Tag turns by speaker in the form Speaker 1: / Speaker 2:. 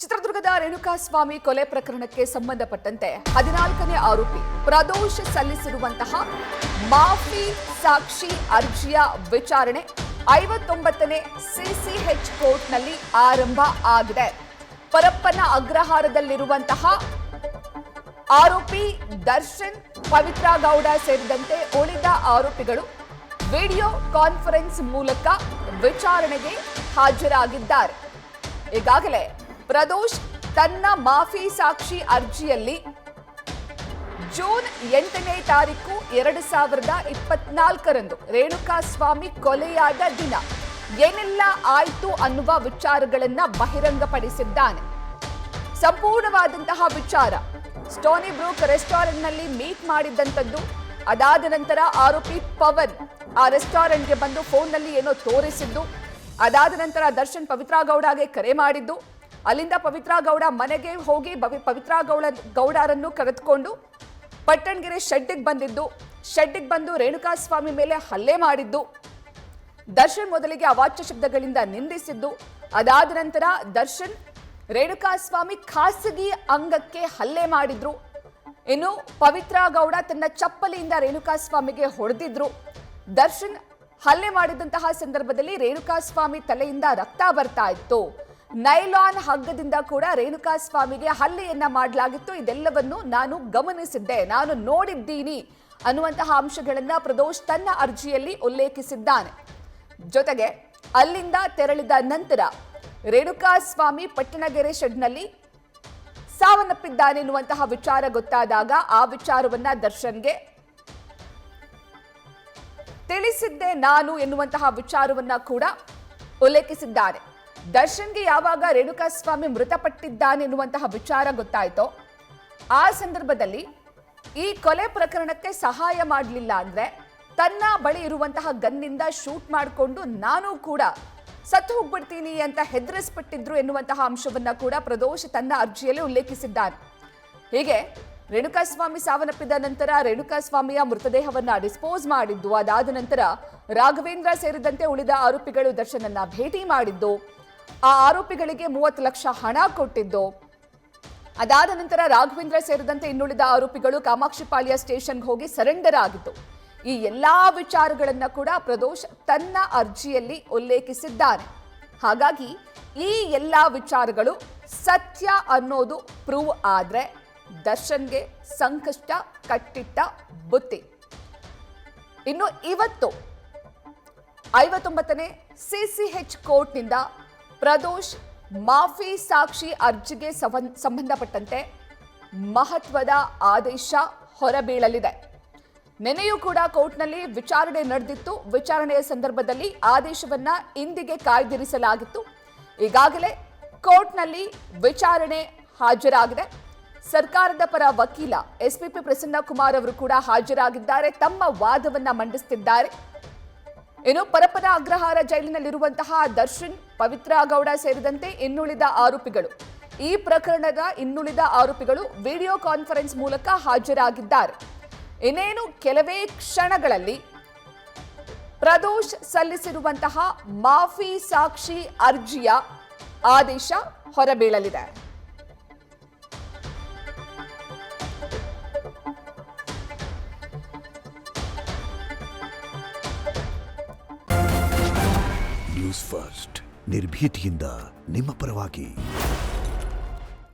Speaker 1: ಚಿತ್ರದುರ್ಗದ ರೇಣುಕಾಸ್ವಾಮಿ ಕೊಲೆ ಪ್ರಕರಣಕ್ಕೆ ಸಂಬಂಧಪಟ್ಟಂತೆ 14ನೇ ಆರೋಪಿ ಪ್ರದೋಷ್ ಸಲ್ಲಿಸಿರುವಂತಹ ಮಾಫಿ ಸಾಕ್ಷಿ ಅರ್ಜಿಯ ವಿಚಾರಣೆ 59ನೇ ಸಿಸಿಎಚ್ ಕೋರ್ಟ್ನಲ್ಲಿ ಆರಂಭ ಆಗಿದೆ. ಪರಪ್ಪನ ಅಗ್ರಹಾರದಲ್ಲಿರುವಂತಹ ಆರೋಪಿ ದರ್ಶನ್, ಪವಿತ್ರ ಗೌಡ ಸೇರಿದಂತೆ ಉಳಿದ ಆರೋಪಿಗಳು ವಿಡಿಯೋ ಕಾನ್ಫರೆನ್ಸ್ ಮೂಲಕ ವಿಚಾರಣೆಗೆ ಹಾಜರಾಗಿದ್ದಾರೆ. ಈಗಾಗಲೇ ಪ್ರದೋಷ್ ತನ್ನ ಮಾಫಿ ಸಾಕ್ಷಿ ಅರ್ಜಿಯಲ್ಲಿ ಜೂನ್ 8ನೇ ತಾರೀಕು 2024ರಂದು ರೇಣುಕಾಸ್ವಾಮಿ ಕೊಲೆಯಾದ ದಿನ ಏನೆಲ್ಲ ಆಯಿತು ಅನ್ನುವ ವಿಚಾರಗಳನ್ನ ಬಹಿರಂಗಪಡಿಸಿದ್ದಾನೆ. ಸಂಪೂರ್ಣವಾದಂತಹ ವಿಚಾರ, ಸ್ಟೋನಿ ಬ್ರೂಕ್ ರೆಸ್ಟೋರೆಂಟ್ನಲ್ಲಿ ಮೀಟ್ ಮಾಡಿದ್ದಂಥದ್ದು, ಅದಾದ ನಂತರ ಆರೋಪಿ ಪವನ್ ಆ ರೆಸ್ಟೋರೆಂಟ್ಗೆ ಬಂದು ಫೋನ್ನಲ್ಲಿ ಏನೋ ತೋರಿಸಿದ್ದು, ಅದಾದ ನಂತರ ದರ್ಶನ್ ಪವಿತ್ರ ಗೌಡಗೆ ಕರೆ ಮಾಡಿದ್ದು, ಅಲ್ಲಿಂದ ಪವಿತ್ರ ಗೌಡ ಮನೆಗೆ ಹೋಗಿ ಪವಿತ್ರ ಗೌಡರನ್ನು ಕರೆದುಕೊಂಡು ಪಟ್ಟಣಗೆರೆ ಶೆಡ್ಡಿಗೆ ಬಂದಿದ್ದು, ಶೆಡ್ಡಿಗೆ ಬಂದು ರೇಣುಕಾಸ್ವಾಮಿ ಮೇಲೆ ಹಲ್ಲೆ ಮಾಡಿದ್ದು, ದರ್ಶನ್ ಮೊದಲಿಗೆ ಅವಾಚ್ಯ ಶಬ್ದಗಳಿಂದ ನಿಂದಿಸಿದ್ದು, ಅದಾದ ನಂತರ ದರ್ಶನ್ ರೇಣುಕಾಸ್ವಾಮಿ ಖಾಸಗಿ ಅಂಗಕ್ಕೆ ಹಲ್ಲೆ ಮಾಡಿದ್ರು. ಇನ್ನು ಪವಿತ್ರ ಗೌಡ ತನ್ನ ಚಪ್ಪಲಿಯಿಂದ ರೇಣುಕಾಸ್ವಾಮಿಗೆ ಹೊಡೆದಿದ್ರು. ದರ್ಶನ್ ಹಲ್ಲೆ ಮಾಡಿದಂತಹ ಸಂದರ್ಭದಲ್ಲಿ ರೇಣುಕಾಸ್ವಾಮಿ ತಲೆಯಿಂದ ರಕ್ತ ಬರ್ತಾ ಇತ್ತು. ನೈಲಾನ್ ಹಗ್ಗದಿಂದ ಕೂಡ ರೇಣುಕಾಸ್ವಾಮಿಗೆ ಹಲ್ಲೆಯನ್ನ ಮಾಡಲಾಗಿತ್ತು. ಇದೆಲ್ಲವನ್ನು ನಾನು ಗಮನಿಸಿದ್ದೆ, ನಾನು ನೋಡಿದ್ದೀನಿ ಅನ್ನುವಂತಹ ಅಂಶಗಳನ್ನ ಪ್ರದೋಷ್ ತನ್ನ ಅರ್ಜಿಯಲ್ಲಿ ಉಲ್ಲೇಖಿಸಿದ್ದಾನೆ. ಜೊತೆಗೆ ಅಲ್ಲಿಂದ ತೆರಳಿದ ನಂತರ ರೇಣುಕಾಸ್ವಾಮಿ ಪಟ್ಟಣಗೆರೆ ಶೆಡ್ನಲ್ಲಿ ಸಾವನ್ನಪ್ಪಿದ್ದಾನೆ ಎನ್ನುವಂತಹ ವಿಚಾರ ಗೊತ್ತಾದಾಗ ಆ ವಿಚಾರವನ್ನ ದರ್ಶನ್ಗೆ ತಿಳಿಸಿದ್ದೆ ನಾನು ಎನ್ನುವಂತಹ ವಿಚಾರವನ್ನ ಕೂಡ ಉಲ್ಲೇಖಿಸಿದ್ದಾರೆ. ದರ್ಶನ್ಗೆ ಯಾವಾಗ ರೇಣುಕಾಸ್ವಾಮಿ ಮೃತಪಟ್ಟಿದ್ದಾನೆ ಎನ್ನುವಂತಹ ವಿಚಾರ ಗೊತ್ತಾಯ್ತೋ ಆ ಸಂದರ್ಭದಲ್ಲಿ ಈ ಕೊಲೆ ಪ್ರಕರಣಕ್ಕೆ ಸಹಾಯ ಮಾಡಲಿಲ್ಲ ಅಂದ್ರೆ ತನ್ನ ಬಳಿ ಇರುವಂತಹ ಗನ್ನಿಂದ ಶೂಟ್ ಮಾಡಿಕೊಂಡು ನಾನು ಕೂಡ ಸತ್ತು ಹೋಗ್ಬಿಡ್ತೀನಿ ಅಂತ ಹೆದರಿಸ್ಬಿಟ್ಟಿದ್ರು ಎನ್ನುವಂತಹ ಅಂಶವನ್ನ ಕೂಡ ಪ್ರದೋಷ್ ತನ್ನ ಅರ್ಜಿಯಲ್ಲಿ ಉಲ್ಲೇಖಿಸಿದ್ದಾನೆ. ಹೀಗೆ ರೇಣುಕಾಸ್ವಾಮಿ ಸಾವನ್ನಪ್ಪಿದ ನಂತರ ರೇಣುಕಾಸ್ವಾಮಿಯ ಮೃತದೇಹವನ್ನ ಡಿಸ್ಪೋಸ್ ಮಾಡಿದ್ದು, ಅದಾದ ನಂತರ ರಾಘವೇಂದ್ರ ಸೇರಿದಂತೆ ಉಳಿದ ಆರೋಪಿಗಳು ದರ್ಶನನ್ನ ಭೇಟಿ ಮಾಡಿದ್ದು, ಆ ಆರೋಪಿಗಳಿಗೆ 30 ಲಕ್ಷ ಹಣ ಕೊಟ್ಟಿದ್ದು, ಅದಾದ ನಂತರ ರಾಘವೇಂದ್ರ ಸೇರಿದಂತೆ ಇನ್ನುಳಿದ ಆರೋಪಿಗಳು ಕಾಮಾಕ್ಷಿಪಾಳ್ಯ ಸ್ಟೇಷನ್ಗೆ ಹೋಗಿ ಸರೆಂಡರ್ ಆಗಿದ್ದು, ಈ ಎಲ್ಲಾ ವಿಚಾರಗಳನ್ನ ಕೂಡ ಪ್ರದೋಷ್ ತನ್ನ ಅರ್ಜಿಯಲ್ಲಿ ಉಲ್ಲೇಖಿಸಿದ್ದಾನೆ. ಹಾಗಾಗಿ ಈ ಎಲ್ಲಾ ವಿಚಾರಗಳು ಸತ್ಯ ಅನ್ನೋದು ಪ್ರೂವ್ ಆದ್ರೆ ದರ್ಶನ್ಗೆ ಸಂಕಷ್ಟ ಕಟ್ಟಿಟ್ಟ ಬುತ್ತಿ. ಇನ್ನು ಇವತ್ತು 59ನೇ ಸಿಸಿಎಚ್ ಕೋರ್ಟ್ನಿಂದ ಪ್ರದೋಷ್ ಮಾಫಿ ಸಾಕ್ಷಿ ಅರ್ಜಿಗೆ ಸಂಬಂಧಪಟ್ಟಂತೆ ಮಹತ್ವದ ಆದೇಶ ಹೊರಬೀಳಲಿದೆ. ನಿನ್ನೆಯೂ ಕೂಡ ಕೋರ್ಟ್ನಲ್ಲಿ ವಿಚಾರಣೆ ನಡೆದಿತ್ತು. ವಿಚಾರಣೆಯ ಸಂದರ್ಭದಲ್ಲಿ ಆದೇಶವನ್ನ ಇಂದಿಗೆ ಕಾಯ್ದಿರಿಸಲಾಗಿತ್ತು. ಈಗಾಗಲೇ ಕೋರ್ಟ್ನಲ್ಲಿ ವಿಚಾರಣೆ ಹಾಜರಾಗಿದೆ. ಸರ್ಕಾರದ ಪರ ವಕೀಲ ಎಸ್ಪಿಪಿ ಪ್ರಸನ್ನ ಕುಮಾರ್ ಅವರು ಕೂಡ ಹಾಜರಾಗಿದ್ದಾರೆ, ತಮ್ಮ ವಾದವನ್ನ ಮಂಡಿಸುತ್ತಿದ್ದಾರೆ. ಇನ್ನು ಪರಪ್ಪನ ಅಗ್ರಹಾರ ಜೈಲಿನಲ್ಲಿರುವಂತಹ ದರ್ಶನ್, ಪವಿತ್ರ ಗೌಡ ಸೇರಿದಂತೆ ಇನ್ನುಳಿದ ಆರೋಪಿಗಳು, ಈ ಪ್ರಕರಣದ ಇನ್ನುಳಿದ ಆರೋಪಿಗಳು ವಿಡಿಯೋ ಕಾನ್ಫರೆನ್ಸ್ ಮೂಲಕ ಹಾಜರಾಗಿದ್ದಾರೆ. ಇನ್ನೇನು ಕೆಲವೇ ಕ್ಷಣಗಳಲ್ಲಿ ಪ್ರದೋಷ್ ಸಲ್ಲಿಸಿರುವಂತಹ ಮಾಫಿ ಸಾಕ್ಷಿ ಅರ್ಜಿಯ ಆದೇಶ ಹೊರಬೀಳಲಿದೆ.
Speaker 2: ನ್ಯೂಸ್ ಫಸ್ಟ್, ನಿರ್ಭೀತಿಯಿಂದ ನಿಮ್ಮ ಪರವಾಗಿ.